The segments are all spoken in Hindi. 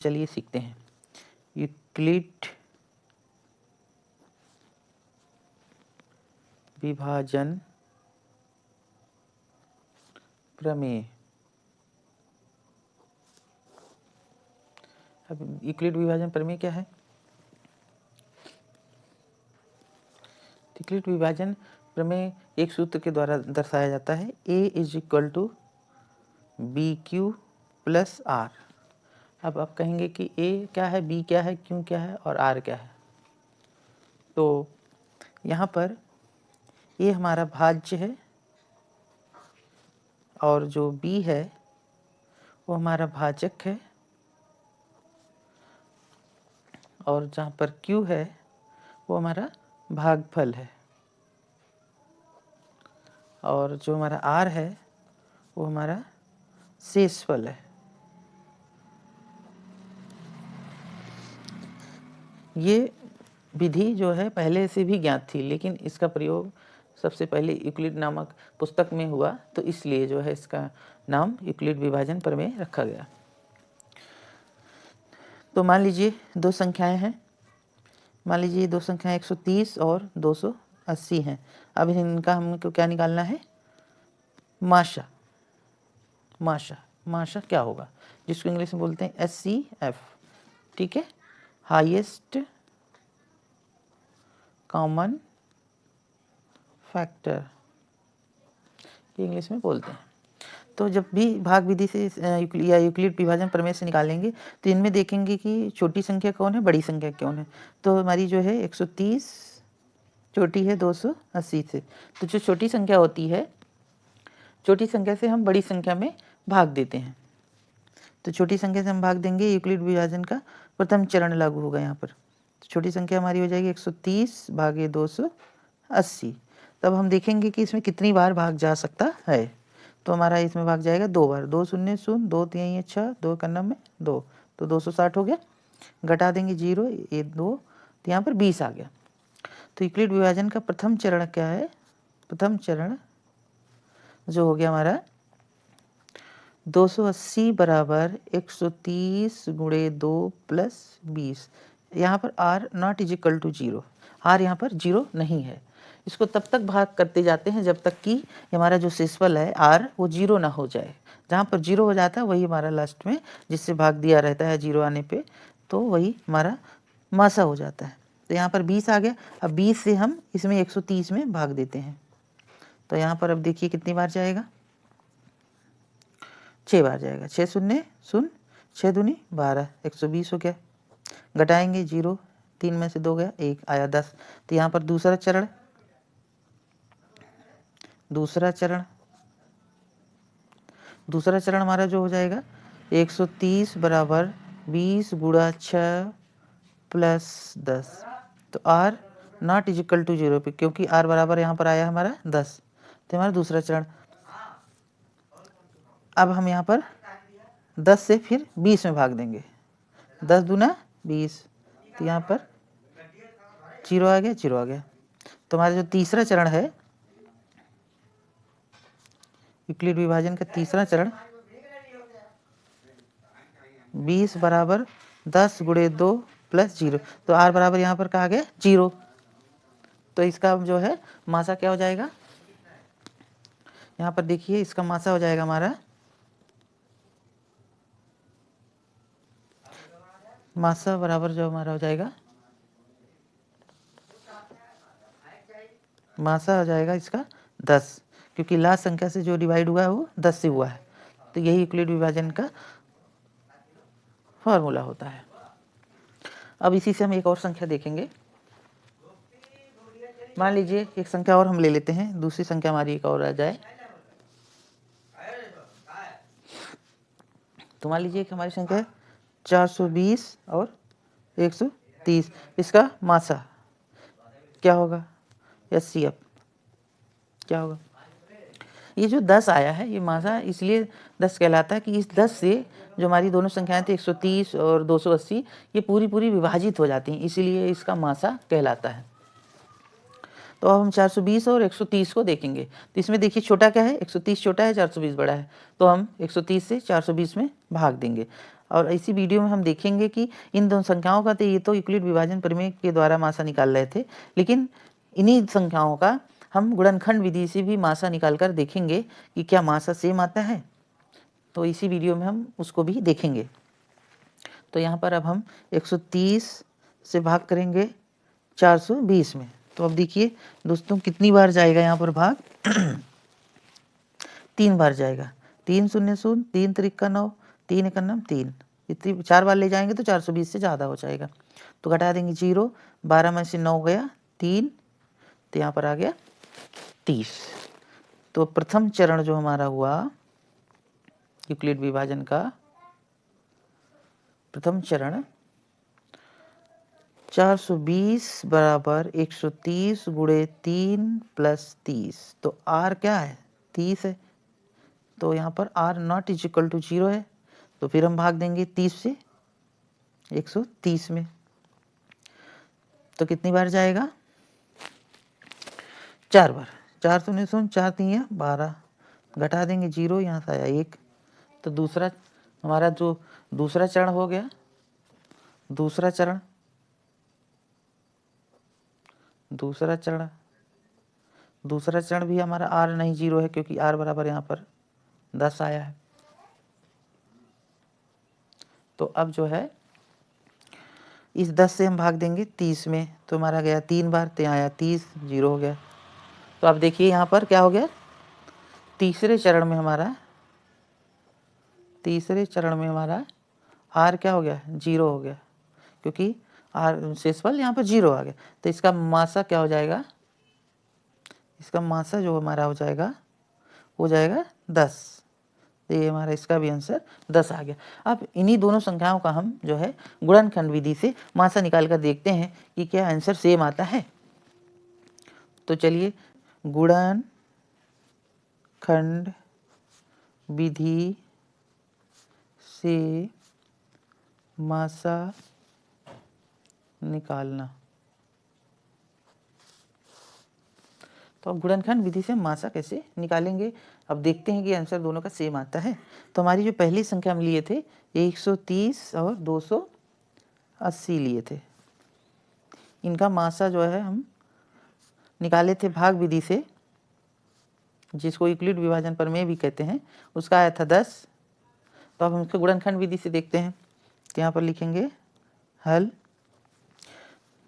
चलिए सीखते हैं यूक्लिड विभाजन प्रमेय। अब यूक्लिड विभाजन प्रमेय क्या है? यूक्लिड विभाजन प्रमेय एक सूत्र के द्वारा दर्शाया जाता है, A = BQ + R। अब आप कहेंगे कि A क्या है, B क्या है, Q क्या है और R क्या है। तो यहाँ पर A हमारा भाज्य है और जो B है वो हमारा भाजक है, और जहाँ पर Q है वो हमारा भागफल है, और जो हमारा R है वो हमारा शेषफल है। ये विधि जो है पहले से भी ज्ञात थी, लेकिन इसका प्रयोग सबसे पहले यूक्लिड नामक पुस्तक में हुआ, तो इसलिए जो है इसका नाम यूक्लिड विभाजन प्रमेय रखा गया। तो मान लीजिए दो संख्याएं हैं, मान लीजिए दो संख्याएं 130 और 280 हैं। अब इनका हमको क्या निकालना है? माशा। माशा माशा क्या होगा, जिसको इंग्लिश में बोलते हैं HCF। ठीक है, हाईएस्ट कॉमन फैक्टर, ये इंग्लिश में बोलते हैं। तो जब भी भाग विधि से या यूक्लिड विभाजन प्रमेय से निकालेंगे तो इनमें देखेंगे कि छोटी संख्या कौन है, बड़ी संख्या कौन है। तो हमारी जो है 130 छोटी है 280 से, तो जो छोटी संख्या होती है, छोटी संख्या से हम बड़ी संख्या में भाग देते हैं। तो छोटी संख्या से हम भाग देंगे, यूक्लिड विभाजन का प्रथम चरण लागू होगा यहाँ पर। तो छोटी संख्या हमारी हो जाएगी 130 भागे 280। तब हम देखेंगे कि इसमें कितनी बार भाग जा सकता है। तो हमारा इसमें भाग जाएगा 2 बार, 2 शून्य शून्य, 2 3 6, 2 का 9 में 2, तो 260 हो गया। घटा देंगे 0 1 2, तो यहाँ पर 20 आ गया। तो यूक्लिड विभाजन का प्रथम चरण क्या है? प्रथम चरण जो हो गया हमारा 280 बराबर 130 गुणे 2 प्लस 20। यहाँ पर R ≠ 0, R यहाँ पर 0 नहीं है। इसको तब तक भाग करते जाते हैं जब तक कि हमारा जो शेषफल है R वो 0 ना हो जाए। जहाँ पर 0 हो जाता है वही हमारा लास्ट में जिससे भाग दिया रहता है 0 आने पे, तो वही हमारा मासा हो जाता है। तो यहाँ पर 20 आ गया। अब 20 से हम इसमें 130 में भाग देते हैं। तो यहाँ पर अब देखिए कितनी बार जाएगा, 6 बार जाएगा। 6 शून्य शून्य, 6 दूनी 12, 120 हो गया। घटाएंगे 0, 3 में से 2 गया, 1 आया 10। तो यहाँ पर दूसरा चरण हमारा जो हो जाएगा 130 बराबर 20 गुणा 6 प्लस 10। तो R ≠ 0 पे, क्योंकि R बराबर यहाँ पर आया हमारा 10, तो हमारा दूसरा चरण। अब हम यहाँ पर 10 से फिर 20 में भाग देंगे, 10 दूना 20, तो यहाँ पर 0 आ गया, 0 आ गया। तो हमारा जो तीसरा चरण है यूक्लिड विभाजन का तीसरा चरण 20 बराबर 10 गुणे 2 प्लस 0। तो R बराबर यहाँ पर कहा गया 0। तो इसका जो है मासा क्या हो जाएगा, यहाँ पर देखिए इसका मासा हो जाएगा हमारा, मासा बराबर जो हमारा हो जाएगा, मासा हो जाएगा इसका 10, क्योंकि लास्ट संख्या से जो डिवाइड हुआ है वो 10 से हुआ है। तो यही यूक्लिड विभाजन का फॉर्मूला होता है। अब इसी से हम एक और संख्या देखेंगे। मान लीजिए एक संख्या और हम ले लेते हैं, दूसरी संख्या हमारी एक और आ जाए। तो मान लीजिए कि हमारी संख्या है 420 और 130। इसका मासा क्या होगा, HCF क्या होगा? ये जो 10 आया है ये मासा इसलिए 10 कहलाता है कि इस 10 से जो हमारी दोनों संख्याएं थी 130 और 280, ये पूरी विभाजित हो जाती हैं, इसीलिए इसका मासा कहलाता है। तो अब हम 420 और 130 को देखेंगे। तो इसमें देखिए छोटा क्या है, 130 छोटा है, 420 बड़ा है। तो हम 130 से 420 में भाग देंगे। और इसी वीडियो में हम देखेंगे कि इन दोनों संख्याओं का तो ये तो यूक्लिड विभाजन प्रमेय के द्वारा मासा निकाल रहे थे, लेकिन इन्हीं संख्याओं का हम गुणनखंड विधि से भी मासा निकाल कर देखेंगे कि क्या मासा सेम आता है। तो इसी वीडियो में हम उसको भी देखेंगे। तो यहाँ पर अब हम 130 से भाग करेंगे 420 में। तो अब देखिए दोस्तों कितनी बार जाएगा यहाँ पर भाग 3 बार जाएगा। 3 शून्य शून्य, 3 त्रिक 9, 3 एक 3, इतनी 4 बार ले जाएंगे तो 420 से ज़्यादा हो जाएगा। तो घटा देंगे 0, 12 में से 9 गया 3, तो यहाँ पर आ गया 30। तो प्रथम चरण जो हमारा हुआ यूक्लिड विभाजन का प्रथम चरण 420 बराबर 130 गुणे 3 प्लस 30। तो r क्या है 30 है, तो यहाँ पर r naught is equal to 0 है। तो फिर हम भाग देंगे 30 से 130 में। तो कितनी बार जाएगा 4 बार। 4 शून्य शून्य, 4 3 12, घटा देंगे 0, यहाँ से आया 1। तो दूसरा हमारा जो दूसरा चरण हो गया, दूसरा चरण भी हमारा r नहीं 0 है, क्योंकि r बराबर यहाँ पर 10 आया है। तो अब जो है इस 10 से हम भाग देंगे 30 में, तो हमारा गया 3 बार, तो यहाँ आया 30, 0 हो गया। तो अब देखिए यहाँ पर क्या हो गया, तीसरे चरण में हमारा r क्या हो गया 0 हो गया, क्योंकि r शेषफल यहाँ पर 0 आ गया। तो इसका मासा क्या हो जाएगा, इसका मासा जो हमारा हो जाएगा 10। तो ये हमारा इसका भी आंसर 10 आ गया। अब इन्हीं दोनों संख्याओं का हम जो है गुणनखंड विधि से मासा निकाल कर देखते हैं कि क्या आंसर सेम आता है। तो चलिए गुणनखंड विधि से मासा निकालना। तो अब गुणनखंड विधि से मासा कैसे निकालेंगे, अब देखते हैं कि आंसर दोनों का सेम आता है। तो हमारी जो पहली संख्या हम लिए थे 130 और 280 लिए थे, इनका मासा जो है हम निकाले थे भाग विधि से, जिसको यूक्लिड विभाजन प्रमेय भी कहते हैं, उसका आया था 10। तो अब हम इसको गुणनखंड विधि से देखते हैं। तो यहाँ पर लिखेंगे हल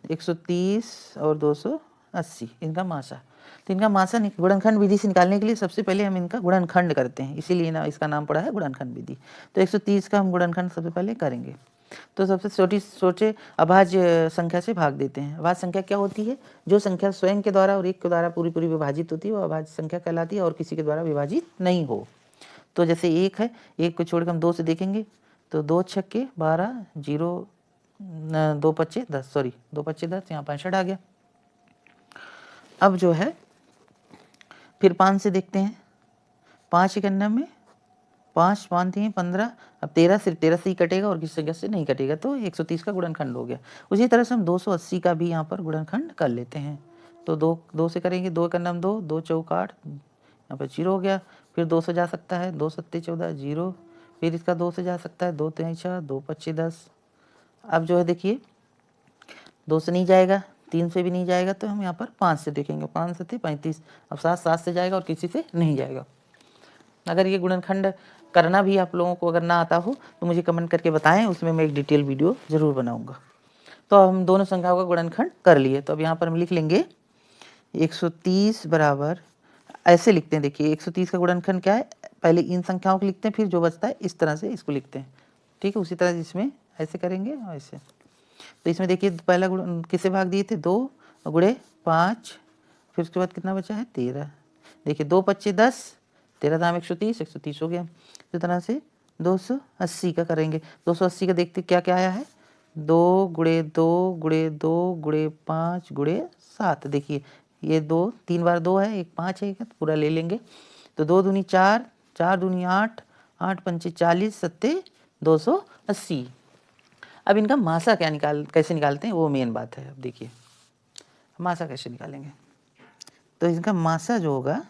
130 और 280 इनका मासा। तो इनका मासा गुणनखंड विधि से निकालने के लिए सबसे पहले हम इनका गुणनखंड करते हैं, इसीलिए ना इसका नाम पड़ा है गुणनखंड विधि। तो 130 का हम गुणनखंड सबसे पहले करेंगे। तो सबसे छोटे अभाज्य संख्या से भाग देते हैं। अभाज्य संख्या क्या होती है, जो संख्या स्वयं के द्वारा और एक के द्वारा पूरी विभाजित होती है वो अभाज्य संख्या कहलाती है, और किसी के द्वारा विभाजित नहीं हो। तो जैसे 1 है, 1 को छोड़कर हम 2 से देखेंगे, तो 2 छक्के 12, 0 2 पच्चे 10, सॉरी 2 पच्चे 10, यहाँ 65 आ गया। अब जो है फिर 5 से देखते हैं, 5 एक 90, 5 5 3 15, अब 13 सिर्फ 13 से ही कटेगा और किसी जगह से नहीं कटेगा, तो 130 का गुणनखंड हो गया। उसी तरह से हम 280 का भी यहाँ पर गुणनखंड कर लेते हैं। तो 2 से करेंगे, 2 एक 2, 2 चौक 8, यहाँ पर 0 हो गया। फिर 2 से जा सकता है, 2 सत्ते 14, 0। फिर इसका 2 से जा सकता है, 2 3 6, 2 पच्चे 10। अब जो है देखिए 2 से नहीं जाएगा, 3 से भी नहीं जाएगा, तो हम यहाँ पर 5 से देखेंगे, 5 से 35। अब 7 से जाएगा और किसी से नहीं जाएगा। अगर ये गुणनखंड करना भी आप लोगों को अगर ना आता हो तो मुझे कमेंट करके बताएं, उसमें मैं एक डिटेल वीडियो ज़रूर बनाऊंगा। तो हम दोनों संख्याओं का गुणनखंड कर लिए। तो अब यहाँ पर हम लिख लेंगे 130 बराबर, ऐसे लिखते हैं, देखिए 130 का गुणनखंड क्या है, पहले इन संख्याओं को लिखते हैं, फिर जो बचता है इस तरह से इसको लिखते हैं, ठीक है। उसी तरह इसमें ऐसे करेंगे और ऐसे। तो इसमें देखिए पहला गुण किसे भाग दिए थे, 2 गुणे 5, फिर उसके बाद कितना बचा है 13। देखिए 2 पच्चे 10, 13 दाम 130, 130 हो गया। इसी तरह से 280 का करेंगे। 280 का देखते क्या क्या आया है, 2 गुणे 2 गुणे 2 गुणे 5 गुणे 7। देखिए ये 2 3 बार 2 है, एक 5 है, तो पूरा ले लेंगे। तो 2 दूनी 4, 4 दूनी 8, 8 पंचे 40, सत्ते 280। अब इनका मासा कैसे निकालते हैं वो मेन बात है। अब देखिए मासा कैसे निकालेंगे, तो इनका मासा जो होगा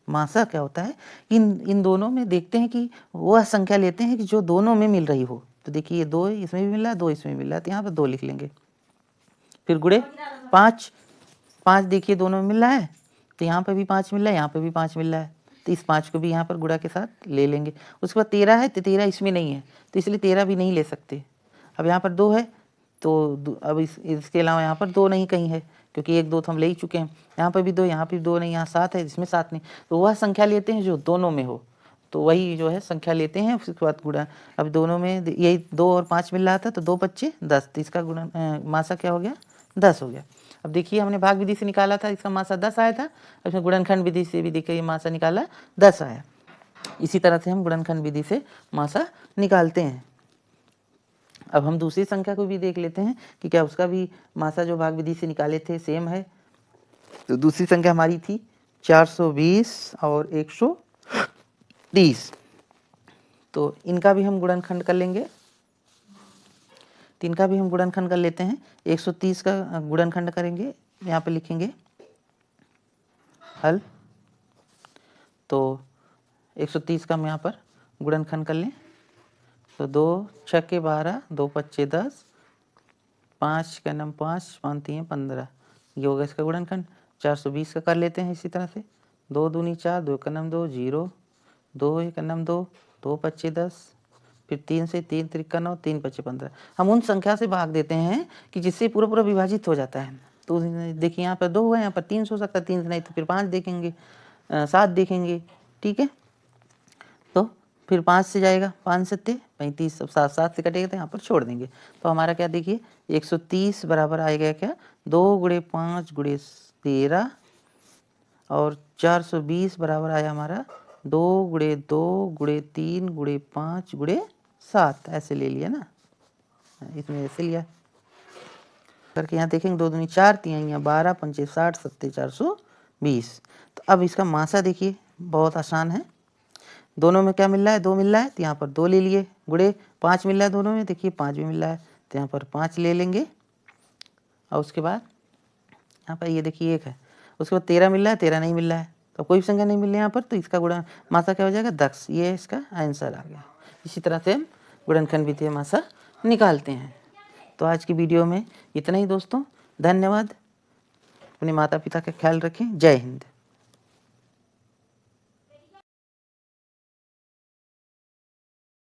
मासा क्या होता है, इन दोनों में देखते हैं कि वह संख्या लेते हैं कि जो दोनों में मिल रही हो। तो देखिए ये 2 इसमें भी मिल रहा है, 2 इसमें मिल रहा है, तो यहाँ पर 2 लिख लेंगे। फिर गुणे 5, 5 देखिए दोनों में मिल रहा है, तो यहाँ पर भी 5 मिल रहा है, यहाँ पर भी 5 मिल रहा है, तो इस 5 को भी यहाँ पर गुणा के साथ ले लेंगे। उसके बाद 13 है, तो 13 इसमें नहीं है, तो इसलिए 13 भी नहीं ले सकते। अब यहाँ पर 2 है, तो अब इसके अलावा यहाँ पर 2 नहीं कहीं है, क्योंकि 1 2 तो हम ले ही चुके हैं। यहाँ पर भी 2, यहाँ पर भी 2 नहीं, यहाँ 7 है, इसमें 7 नहीं, तो वह संख्या लेते हैं जो दोनों में हो, तो वही जो है संख्या लेते हैं। उसके बाद गुणा, अब दोनों में यही 2 और 5 मिल रहा था, तो 2 5 10, तो इसका गुणा मासा क्या हो गया, 10 हो गया। अब देखिए हमने भाग विधि से निकाला था, इसका मासा 10 आया था, इसमें गुणनखंड विधि से भी देखिए मासा निकाला 10 आया। इसी तरह से हम गुणनखंड विधि से मासा निकालते हैं। अब हम दूसरी संख्या को भी देख लेते हैं कि क्या उसका भी मासा जो भाग विधि से निकाले थे सेम है। तो दूसरी संख्या हमारी थी 420 और 130, तो इनका भी हम गुणनखंड कर लेंगे। तो इनका भी हम गुणनखंड कर लेते हैं। 130 का गुणनखंड करेंगे, यहाँ पे लिखेंगे हल। तो 130 का हम यहाँ पर गुणनखंड कर लें, तो 2 6 12, 2 5 10, 5 का नम 5 5 3 15, ये होगा इसका गुणनखंड। 420 का कर लेते हैं इसी तरह से, 2 दूनी 4, 2 का नम 2 0, 2 एक नम 2, 2 5 10, फिर 3 से 3 3 9, 3 5 15। हम उन संख्या से भाग देते हैं कि जिससे पूरा पूरा विभाजित हो जाता है। तो देखिए यहाँ पर 2 है, यहाँ पर 3 हो सकता है, 3 नहीं तो फिर 5 देखेंगे, 7 देखेंगे, ठीक है। तो फिर 5 से जाएगा, 5 7 35, अब 7 7 से कटेगा तो यहाँ पर छोड़ देंगे। तो हमारा क्या देखिए 130 बराबर आएगा क्या, 2 गुणे 5 गुणे 13, और 420 बराबर आया हमारा 2 गुणे 2 गुणे 3 गुणे 5 गुणे 7, ऐसे ले लिया ना, इसमें ऐसे लिया करके। यहाँ देखेंगे 2 दूनी 4, 3 यहाँ 12, 5 60, 7 420। तो अब इसका मासा देखिए बहुत आसान है, दोनों में क्या मिल रहा है, 2 मिल रहा है, तो यहाँ पर 2 ले लिए, गुणे 5 मिल रहा है दोनों में, देखिए 5 भी मिल रहा है, तो यहाँ पर 5 ले लेंगे। और उसके बाद यहाँ पर ये देखिए 1 है, उसके बाद 13 मिल रहा है, 13 नहीं मिल रहा है, तो कोई भी संख्या नहीं मिल रही है यहाँ पर, तो इसका गुणा मासा क्या हो जाएगा 10, ये इसका आंसर आ गया। इसी तरह से हम गुणनखंड विधि मासा निकालते हैं। तो आज की वीडियो में इतना ही दोस्तों, धन्यवाद। अपने माता पिता का ख्याल रखें। जय हिंद।